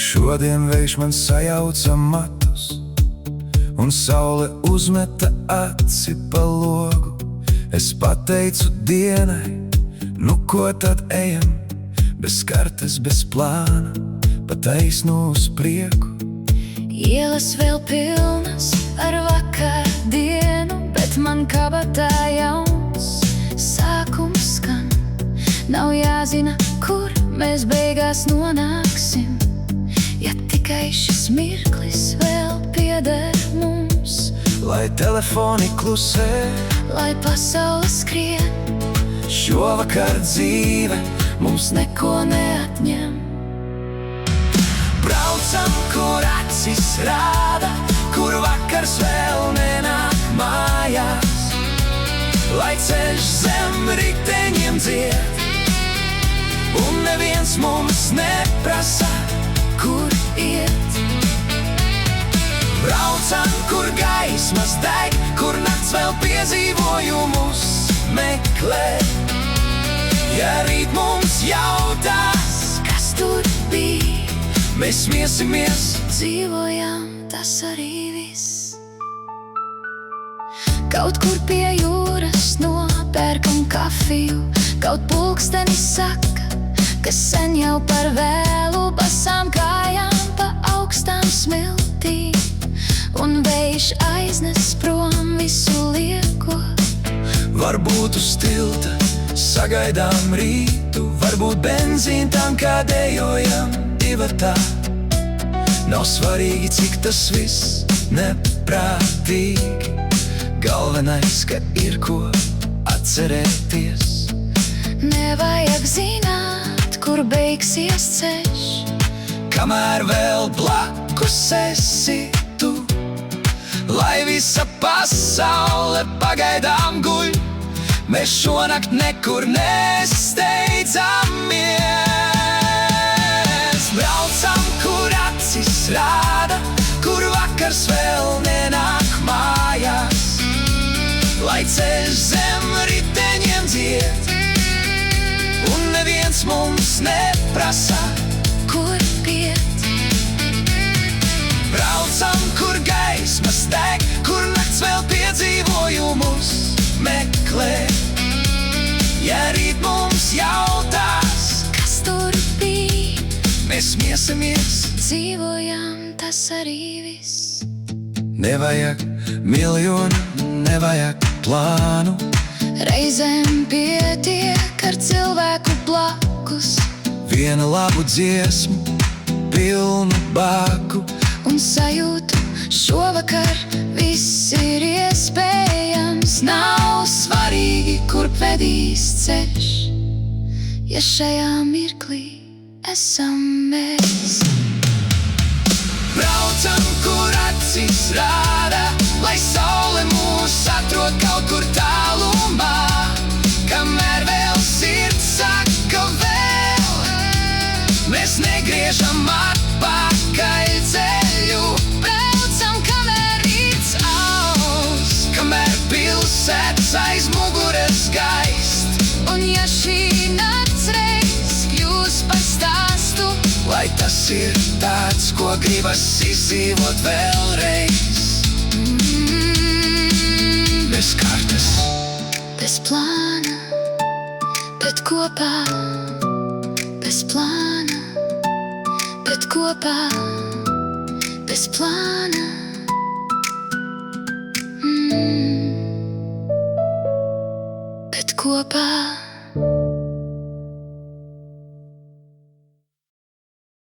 Šodien vējš man sajauca matus, un saule uzmeta aci pa logu. Es pateicu dienai, nu ko tad ejam, bez kartes, bez plāna, pa taisnu uz prieku. Ielas vēl pilnas ar vakardienu, bet man kabatā jauns sākums skan. Nav jāzina, kur mēs beigās nonāksim, ja tikai šis mirklis vēl pieder mums. Lai telefoni klusē, lai pasaule skrien, šovakar dzīve mums neko neatņem. Braucam, kur acis rāda, kur vakars vēl nenāk mājās. Lai ceļš zem riteņiem dzied, un neviens mums neprasa, kur iet. Braucam, kur gaismas deg, kur nakts vēl piedzīvojumus meklē. Ja rīt mums jautās, kas tur bija, mēs smiesimies, dzīvojam, tas arī viss. Kaut kur pie jūras nopērkam kafiju, kaut pulkstenis saka, ka sen jau par vēlu, basām kājām pa augstām smiltīm, un vējš aiznes prom visu lieko. varbūt uz tilta sagaidām rītu, varbūt benzīna tankā dejojam divatā. Nav svarīgi, cik tas viss neprātīgi, galvenais, ka ir ko atcerēties. Nevajag zināt, kur beigsies ceļš, Kamēr vēl blakus esi tu, lai visa pasaule pagaidām guļ, mēs šonakt nekur nesteidzamies. Braucam, kur acis rāda, kur vakars vēl nenāk mājās. Lai ceļš zem riteņiem dzied, un neviens mums neprasa, kur iet. Braucam, kur gaismas deg, kur nakts vēl piedzīvojumus meklē. Ja rīt mums jautās, Kas tur bija, mēs smiesimies. dzīvojam, tas arī viss. Nevajag miljonu, nevajag plānu, Reizēm pietiek ar cilvēku blakus, viena labu dziesmu, pilnu baku. un sajūtu, šovakar viss ir iespējams. Nav svarīgi, kur vedīs ceļš, ja šajā mirklī esam mēs. Braucam, kur acis rāda, lai saule mūs atrod kaut kur tālumā. Kamēr vēl sirds saka vēl, mēs negriežam atpakaļ ceļu. Braucam, kamēr rīts aust, Kamēr pilsētas aiz muguras gaist, un ja šī nakts reiz kļūs par stāstu, lai tas ir tāds, ko gribas izdzīvot vēlreiz. Bez kartes, bez plāna, bet kopā. Bez plāna, bet kopā. Bez plāna. Bet kopā.